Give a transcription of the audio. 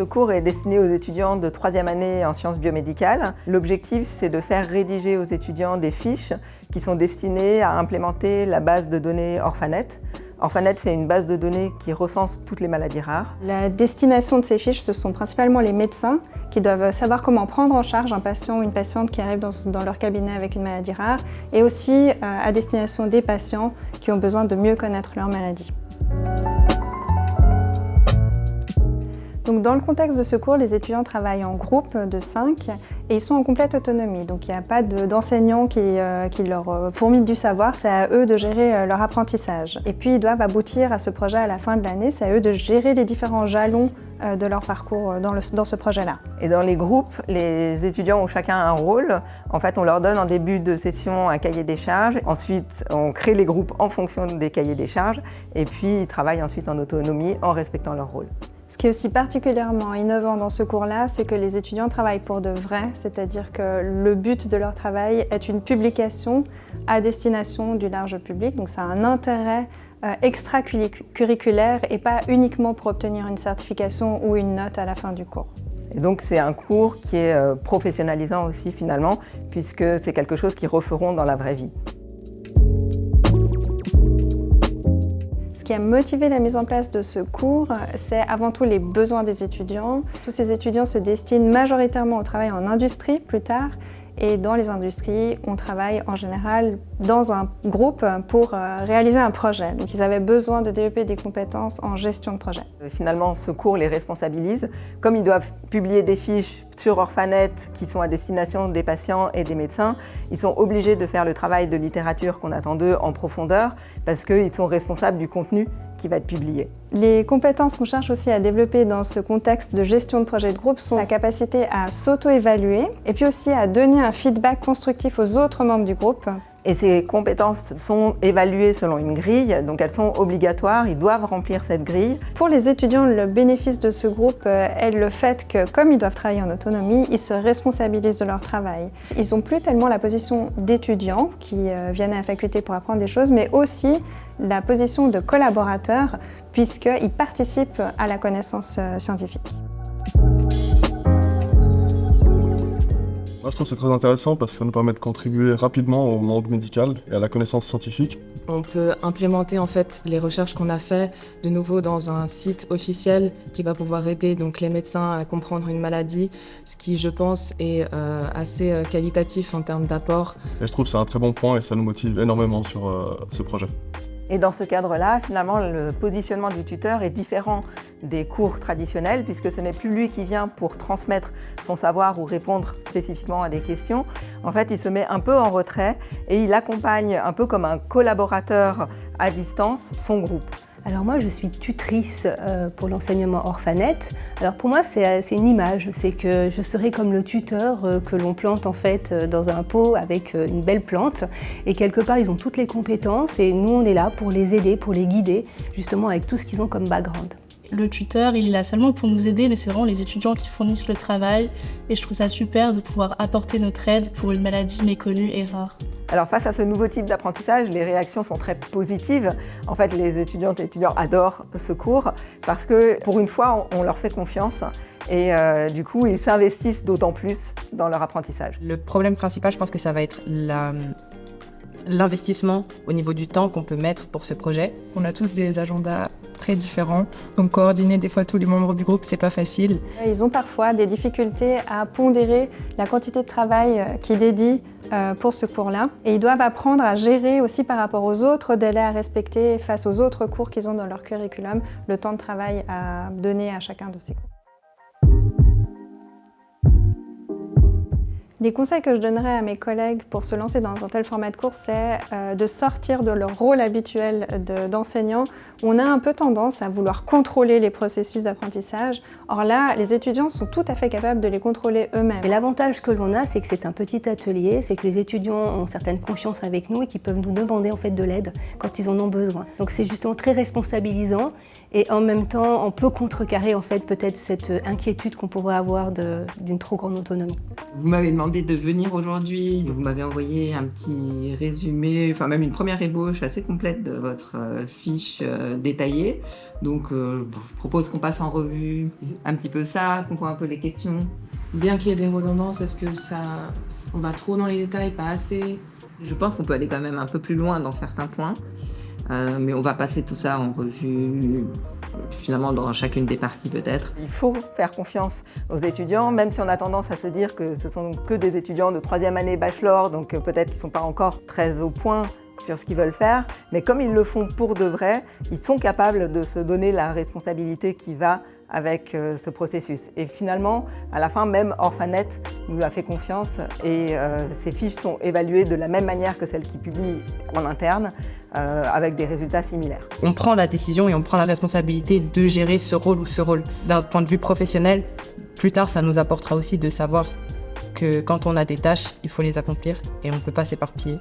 Ce cours est destiné aux étudiants de 3e année en sciences biomédicales. L'objectif, c'est de faire rédiger aux étudiants des fiches qui sont destinées à implémenter la base de données Orphanet. Orphanet, c'est une base de données qui recense toutes les maladies rares. La destination de ces fiches, ce sont principalement les médecins qui doivent savoir comment prendre en charge un patient ou une patiente qui arrive dans leur cabinet avec une maladie rare, et aussi à destination des patients qui ont besoin de mieux connaître leur maladie. Donc, dans le contexte de ce cours, les étudiants travaillent en groupe de 5 et ils sont en complète autonomie. Donc il n'y a pas d'enseignant qui leur fourmille du savoir, c'est à eux de gérer leur apprentissage. Et puis ils doivent aboutir à ce projet à la fin de l'année, c'est à eux de gérer les différents jalons de leur parcours dans ce projet-là. Et dans les groupes, les étudiants ont chacun un rôle. En fait, on leur donne en début de session un cahier des charges. Ensuite, on crée les groupes en fonction des cahiers des charges. Et puis, ils travaillent ensuite en autonomie en respectant leur rôle. Ce qui est aussi particulièrement innovant dans ce cours-là, c'est que les étudiants travaillent pour de vrai, c'est-à-dire que le but de leur travail est une publication à destination du large public. Donc ça a un intérêt extracurriculaire et pas uniquement pour obtenir une certification ou une note à la fin du cours. Et donc c'est un cours qui est professionnalisant aussi finalement, puisque c'est quelque chose qu'ils referont dans la vraie vie. Ce qui a motivé la mise en place de ce cours, c'est avant tout les besoins des étudiants. Tous ces étudiants se destinent majoritairement au travail en industrie plus tard. Et dans les industries, on travaille en général dans un groupe pour réaliser un projet. Donc ils avaient besoin de développer des compétences en gestion de projet. Finalement, ce cours les responsabilise. Comme ils doivent publier des fiches sur Orphanet qui sont à destination des patients et des médecins, ils sont obligés de faire le travail de littérature qu'on attend d'eux en profondeur parce qu'ils sont responsables du contenu qui va être publié. Les compétences qu'on cherche aussi à développer dans ce contexte de gestion de projet de groupe sont la capacité à s'auto-évaluer et puis aussi à donner un feedback constructif aux autres membres du groupe. Et ces compétences sont évaluées selon une grille, donc elles sont obligatoires, ils doivent remplir cette grille. Pour les étudiants, le bénéfice de ce groupe est le fait que, comme ils doivent travailler en autonomie, ils se responsabilisent de leur travail. Ils n'ont plus tellement la position d'étudiants qui viennent à la faculté pour apprendre des choses, mais aussi la position de collaborateurs, puisqu'ils participent à la connaissance scientifique. Moi, je trouve que c'est très intéressant parce que ça nous permet de contribuer rapidement au monde médical et à la connaissance scientifique. On peut implémenter en fait les recherches qu'on a fait de nouveau dans un site officiel qui va pouvoir aider donc les médecins à comprendre une maladie, ce qui je pense est assez qualitatif en termes d'apport. Et je trouve que c'est un très bon point et ça nous motive énormément sur ce projet. Et dans ce cadre-là, finalement, le positionnement du tuteur est différent des cours traditionnels puisque ce n'est plus lui qui vient pour transmettre son savoir ou répondre spécifiquement à des questions. En fait, il se met un peu en retrait et il accompagne un peu comme un collaborateur à distance son groupe. Alors moi, je suis tutrice pour l'enseignement Orphanet. Alors pour moi, c'est une image, c'est que je serai comme le tuteur que l'on plante en fait dans un pot avec une belle plante. Et quelque part, ils ont toutes les compétences et nous, on est là pour les aider, pour les guider, justement avec tout ce qu'ils ont comme background. Le tuteur, il est là seulement pour nous aider, mais c'est vraiment les étudiants qui fournissent le travail. Et je trouve ça super de pouvoir apporter notre aide pour une maladie méconnue et rare. Alors face à ce nouveau type d'apprentissage, les réactions sont très positives. En fait, les étudiantes et étudiants adorent ce cours parce que pour une fois, on leur fait confiance et du coup, ils s'investissent d'autant plus dans leur apprentissage. Le problème principal, je pense que ça va être l'investissement au niveau du temps qu'on peut mettre pour ce projet. On a tous des agendas très différents, donc coordonner des fois tous les membres du groupe, c'est pas facile. Ils ont parfois des difficultés à pondérer la quantité de travail qu'ils dédient pour ce cours-là. Et ils doivent apprendre à gérer aussi par rapport aux autres délais à respecter face aux autres cours qu'ils ont dans leur curriculum, le temps de travail à donner à chacun de ces cours. Les conseils que je donnerais à mes collègues pour se lancer dans un tel format de cours, c'est de sortir de leur rôle habituel d'enseignant. On a un peu tendance à vouloir contrôler les processus d'apprentissage. Or là, les étudiants sont tout à fait capables de les contrôler eux-mêmes. Et l'avantage que l'on a, c'est que c'est un petit atelier, c'est que les étudiants ont certaine confiance avec nous et qu'ils peuvent nous demander en fait de l'aide quand ils en ont besoin. Donc c'est justement très responsabilisant Et en même temps, on peut contrecarrer en fait peut-être cette inquiétude qu'on pourrait avoir d'une trop grande autonomie. Vous m'avez demandé de venir aujourd'hui, vous m'avez envoyé un petit résumé, enfin même une première ébauche assez complète de votre fiche détaillée. Donc je vous propose qu'on passe en revue un petit peu ça, qu'on voit un peu les questions. Bien qu'il y ait des redondances, est-ce que on va trop dans les détails, pas assez? Je pense qu'on peut aller quand même un peu plus loin dans certains points. Mais on va passer tout ça en revue, finalement dans chacune des parties peut-être. Il faut faire confiance aux étudiants, même si on a tendance à se dire que ce sont que des étudiants de 3e année bachelor, donc peut-être qu'ils ne sont pas encore très au point sur ce qu'ils veulent faire, mais comme ils le font pour de vrai, ils sont capables de se donner la responsabilité qui va avec ce processus. Et finalement, à la fin, même Orphanet nous a fait confiance et ces fiches sont évaluées de la même manière que celles qui publient en interne, avec des résultats similaires. On prend la décision et on prend la responsabilité de gérer ce rôle ou ce rôle. D'un point de vue professionnel, plus tard, ça nous apportera aussi de savoir que quand on a des tâches, il faut les accomplir et on ne peut pas s'éparpiller.